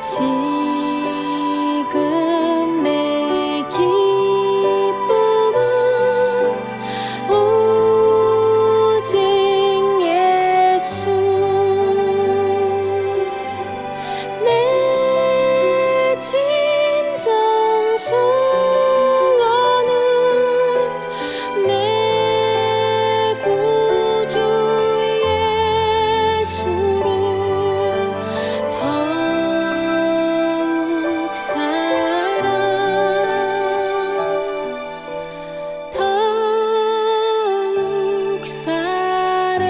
지금 내 기쁨은 오직 예수. 내 진정 소원은 내 구주 예수를 더욱 사랑, 더욱 사랑.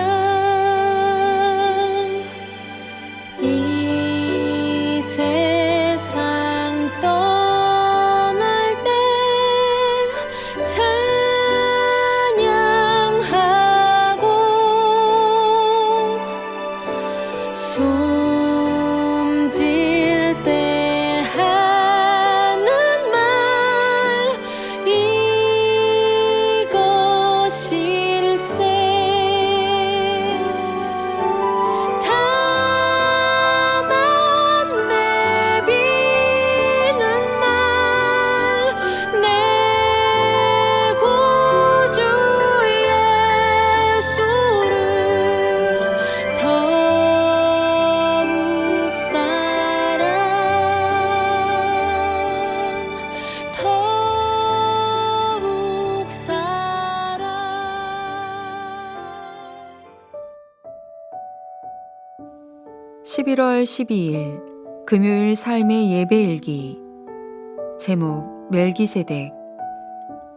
이 세상 떠날 때 찬양하고 숨질 때 하는 말 이것일세. 다만 내비는 말 내 구주 예수를 더욱 사랑, 더욱 사랑. 11월 12일 금요일 삶의 예배일기. 제목 멜기세덱.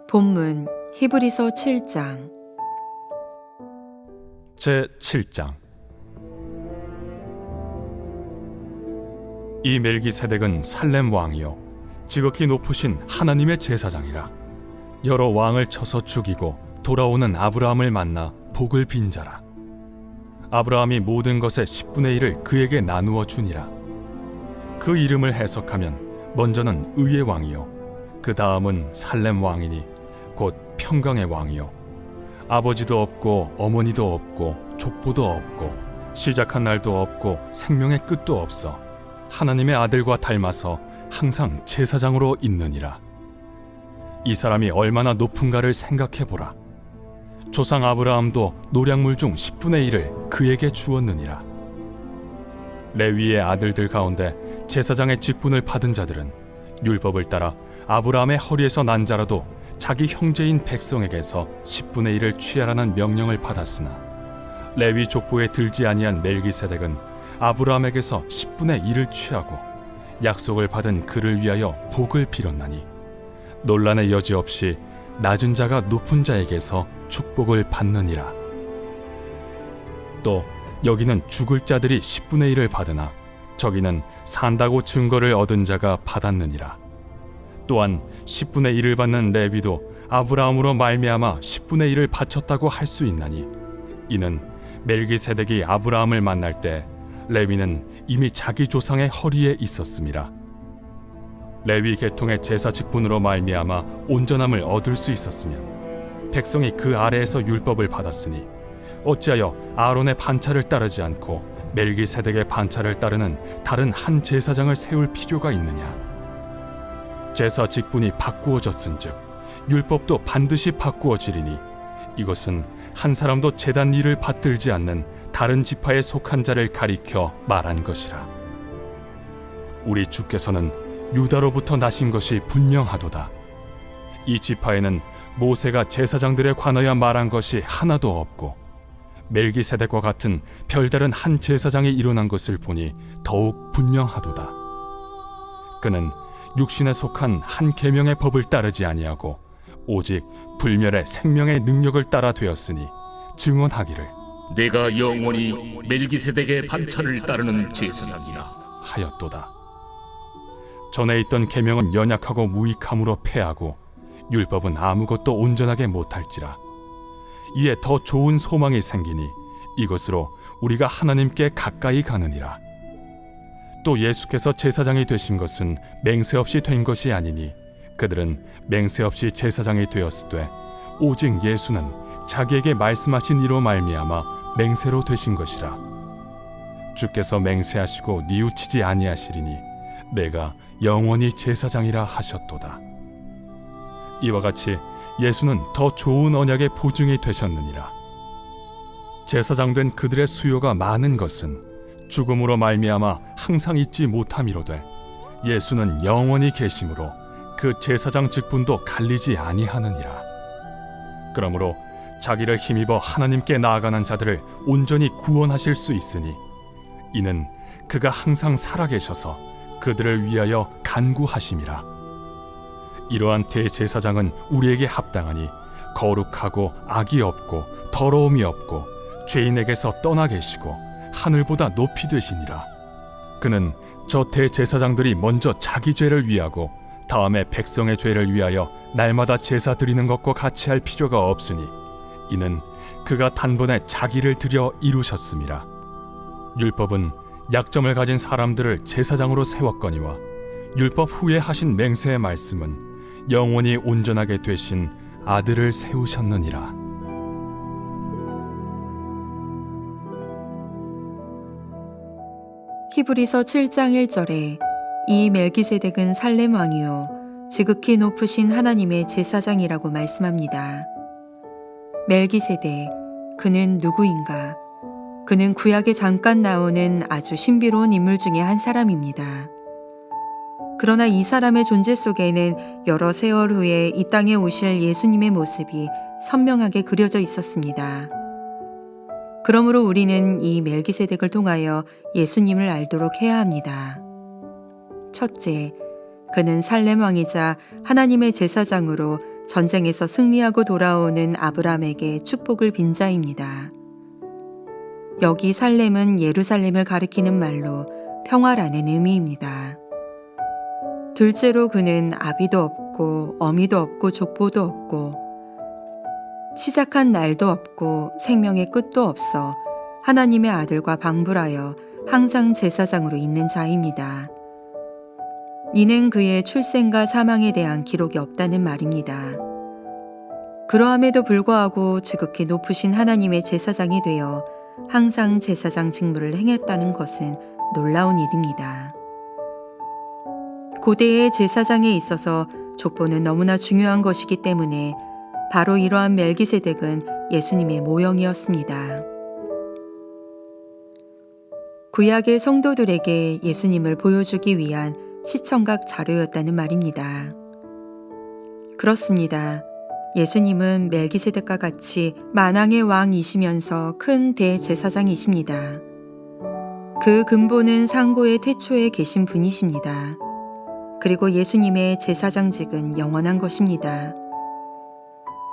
본문 히브리서 7장. 제 7장. 이 멜기세덱은 살렘 왕이요 지극히 높으신 하나님의 제사장이라. 여러 왕을 쳐서 죽이고 돌아오는 아브라함을 만나 복을 빈 자라. 아브라함이 모든 것의 10분의 1을 그에게 나누어 주니라. 그 이름을 해석하면 먼저는 의의 왕이요 그 다음은 살렘 왕이니 곧 평강의 왕이요 아버지도 없고 어머니도 없고 족보도 없고 시작한 날도 없고 생명의 끝도 없어 하나님의 아들과 닮아서 항상 제사장으로 있느니라. 이 사람이 얼마나 높은가를 생각해보라. 조상 아브라함도 노량물 중 10분의 1을 그에게 주었느니라. 레위의 아들들 가운데 제사장의 직분을 받은 자들은 율법을 따라 아브라함의 허리에서 난 자라도 자기 형제인 백성에게서 10분의 1을 취하라는 명령을 받았으나 레위 족보에 들지 아니한 멜기세덱은 아브라함에게서 10분의 1을 취하고 약속을 받은 그를 위하여 복을 빌었나니 논란의 여지 없이 낮은 자가 높은 자에게서 축복을 받느니라. 또 여기는 죽을 자들이 10분의 1을 받으나 저기는 산다고 증거를 얻은 자가 받았느니라. 또한 10분의 1을 받는 레위도 아브라함으로 말미암아 10분의 1을 바쳤다고 할 수 있나니 이는 멜기세덱이 아브라함을 만날 때 레위는 이미 자기 조상의 허리에 있었음이라. 레위 계통의 제사 직분으로 말미암아 온전함을 얻을 수 있었으면 백성이 그 아래에서 율법을 받았으니 어찌하여 아론의 반차를 따르지 않고 멜기세덱의 반차를 따르는 다른 한 제사장을 세울 필요가 있느냐. 제사 직분이 바꾸어졌은즉 율법도 반드시 바꾸어지리니 이것은 한 사람도 제단 일을 받들지 않는 다른 지파에 속한 자를 가리켜 말한 것이라. 우리 주께서는 유다로부터 나신 것이 분명하도다. 이 지파에는 모세가 제사장들에 관하여 말한 것이 하나도 없고 멜기세덱과 같은 별다른 한 제사장이 일어난 것을 보니 더욱 분명하도다. 그는 육신에 속한 한 계명의 법을 따르지 아니하고 오직 불멸의 생명의 능력을 따라 되었으니 증언하기를 내가 영원히 멜기세덱의 반차를 따르는 제사장이라 하였도다. 전에 있던 계명은 연약하고 무익함으로 패하고 율법은 아무것도 온전하게 못할지라. 이에 더 좋은 소망이 생기니 이것으로 우리가 하나님께 가까이 가느니라. 또 예수께서 제사장이 되신 것은 맹세 없이 된 것이 아니니 그들은 맹세 없이 제사장이 되었으되 오직 예수는 자기에게 말씀하신 이로 말미암아 맹세로 되신 것이라. 주께서 맹세하시고 뉘우치지 아니하시리니 내가 영원히 제사장이라 하셨도다. 이와 같이 예수는 더 좋은 언약의 보증이 되셨느니라. 제사장 된 그들의 수요가 많은 것은 죽음으로 말미암아 항상 잊지 못함이로되 예수는 영원히 계심으로 그 제사장 직분도 갈리지 아니하느니라. 그러므로 자기를 힘입어 하나님께 나아가는 자들을 온전히 구원하실 수 있으니 이는 그가 항상 살아계셔서 그들을 위하여 간구하심이라. 이러한 대제사장은 우리에게 합당하니 거룩하고 악이 없고 더러움이 없고 죄인에게서 떠나 계시고 하늘보다 높이 되시니라. 그는 저 대제사장들이 먼저 자기 죄를 위하고 다음에 백성의 죄를 위하여 날마다 제사 드리는 것과 같이 할 필요가 없으니 이는 그가 단번에 자기를 드려 이루셨음이라. 율법은 약점을 가진 사람들을 제사장으로 세웠거니와 율법 후에 하신 맹세의 말씀은 영원히 온전하게 되신 아들을 세우셨느니라. 히브리서 7장 1절에 이 멜기세덱은 살렘 왕이요 지극히 높으신 하나님의 제사장이라고 말씀합니다. 멜기세덱, 그는 누구인가? 그는 구약에 잠깐 나오는 아주 신비로운 인물 중에 한 사람입니다. 그러나 이 사람의 존재 속에는 여러 세월 후에 이 땅에 오실 예수님의 모습이 선명하게 그려져 있었습니다. 그러므로 우리는 이 멜기세덱을 통하여 예수님을 알도록 해야 합니다. 첫째, 그는 살렘 왕이자 하나님의 제사장으로 전쟁에서 승리하고 돌아오는 아브라함에게 축복을 빈 자입니다. 여기 살렘은 예루살렘을 가리키는 말로 평화라는 의미입니다. 둘째로 그는 아비도 없고 어미도 없고 족보도 없고 시작한 날도 없고 생명의 끝도 없어 하나님의 아들과 방불하여 항상 제사장으로 있는 자입니다. 이는 그의 출생과 사망에 대한 기록이 없다는 말입니다. 그러함에도 불구하고 지극히 높으신 하나님의 제사장이 되어 항상 제사장 직무를 행했다는 것은 놀라운 일입니다. 고대의 제사장에 있어서 족보는 너무나 중요한 것이기 때문에 바로 이러한 멜기세덱은 예수님의 모형이었습니다. 구약의 성도들에게 예수님을 보여주기 위한 시청각 자료였다는 말입니다. 그렇습니다. 예수님은 멜기세덱과 같이 만왕의 왕이시면서 큰 대제사장이십니다. 그 근본은 상고의 태초에 계신 분이십니다. 그리고 예수님의 제사장직은 영원한 것입니다.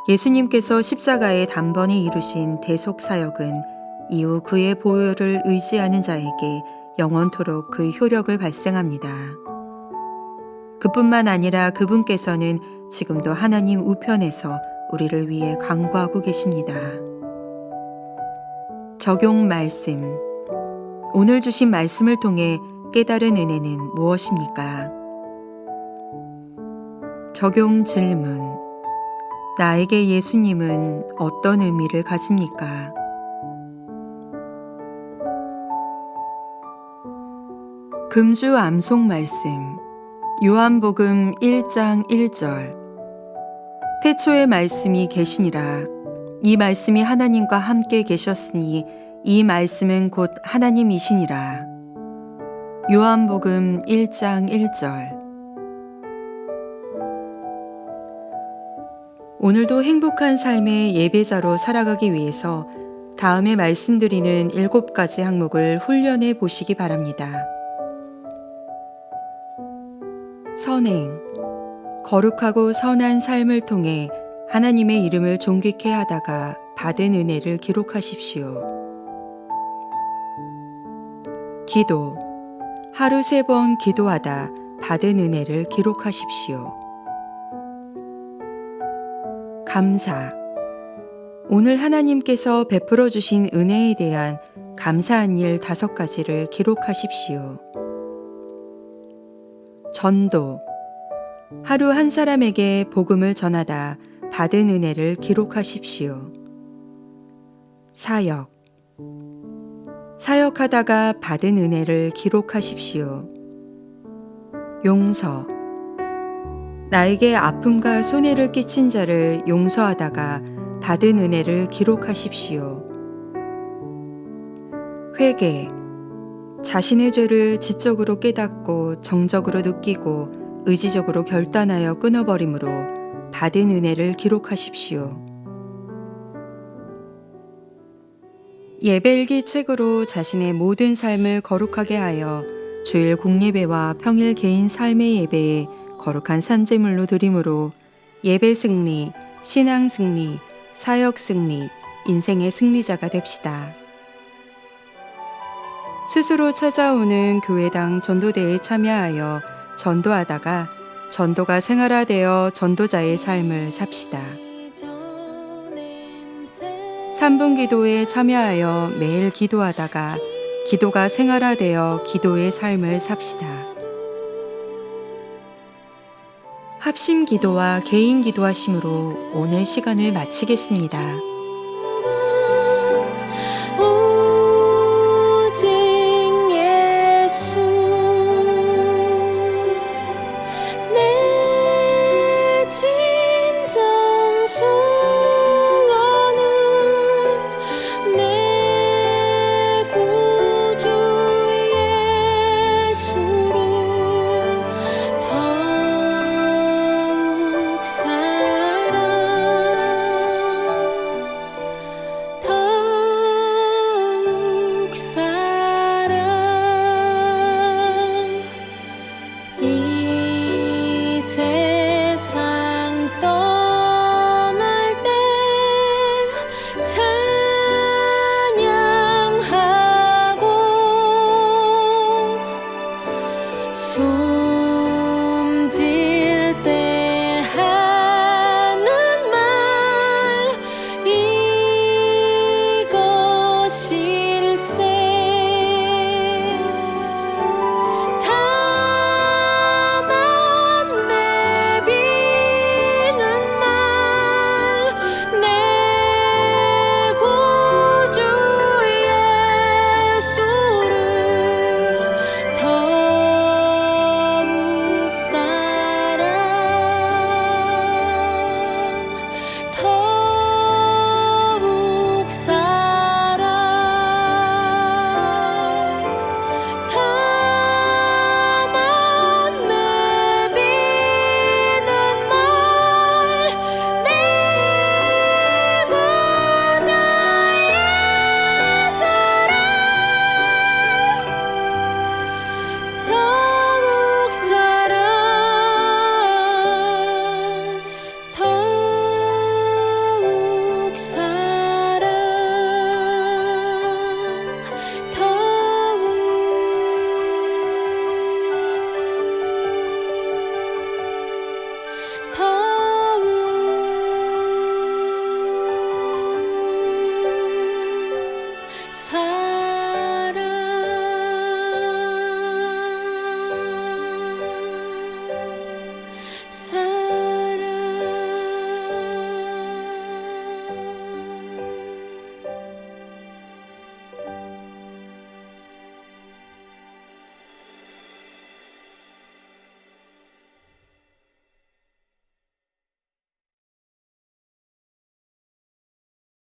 예수님께서 십자가의 단번에 이루신 대속 사역은 이후 그의 보혈을 의지하는 자에게 영원토록 그 효력을 발생합니다. 그뿐만 아니라 그분께서는 지금도 하나님 우편에서 우리를 위해 간구하고 계십니다. 적용 말씀. 오늘 주신 말씀을 통해 깨달은 은혜는 무엇입니까? 적용 질문. 나에게 예수님은 어떤 의미를 가집니까? 금주 암송 말씀. 요한복음 1장 1절. 태초에 말씀이 계시니라. 이 말씀이 하나님과 함께 계셨으니 이 말씀은 곧 하나님이시니라. 요한복음 1장 1절. 오늘도 행복한 삶의 예배자로 살아가기 위해서 다음에 말씀드리는 7가지 항목을 훈련해 보시기 바랍니다. 선행. 거룩하고 선한 삶을 통해 하나님의 이름을 존귀케 하다가 받은 은혜를 기록하십시오. 기도. 하루 3번 기도하다 받은 은혜를 기록하십시오. 감사. 오늘 하나님께서 베풀어 주신 은혜에 대한 감사한 일 5가지를 기록하십시오. 전도. 하루 한 사람에게 복음을 전하다 받은 은혜를 기록하십시오. 사역. 사역하다가 받은 은혜를 기록하십시오. 용서. 나에게 아픔과 손해를 끼친 자를 용서하다가 받은 은혜를 기록하십시오. 회개. 자신의 죄를 지적으로 깨닫고 정적으로 느끼고 의지적으로 결단하여 끊어버림으로 받은 은혜를 기록하십시오. 예배일기 책으로 자신의 모든 삶을 거룩하게 하여 주일 공예배와 평일 개인 삶의 예배에 거룩한 산제물로 드림으로 예배 승리, 신앙 승리, 사역 승리, 인생의 승리자가 됩시다. 스스로 찾아오는 교회당 전도대에 참여하여 전도하다가 전도가 생활화되어 전도자의 삶을 삽시다. 3분 기도에 참여하여 매일 기도하다가 기도가 생활화되어 기도의 삶을 삽시다. 합심 기도와 개인 기도하심으로 오늘 시간을 마치겠습니다. 오직 예수 내 진정 소원은 내 구주 예수를 더욱 사랑 더욱 사랑 이 세상 떠날 때 찬양하고 숨질 때 하는 말 이것일세 다만 내비는 말 내 구주 예수를 더욱 사랑 더욱 사랑 다만 내비는 말 내 구주 예수를 더욱 사랑 더욱 사랑 더욱 사랑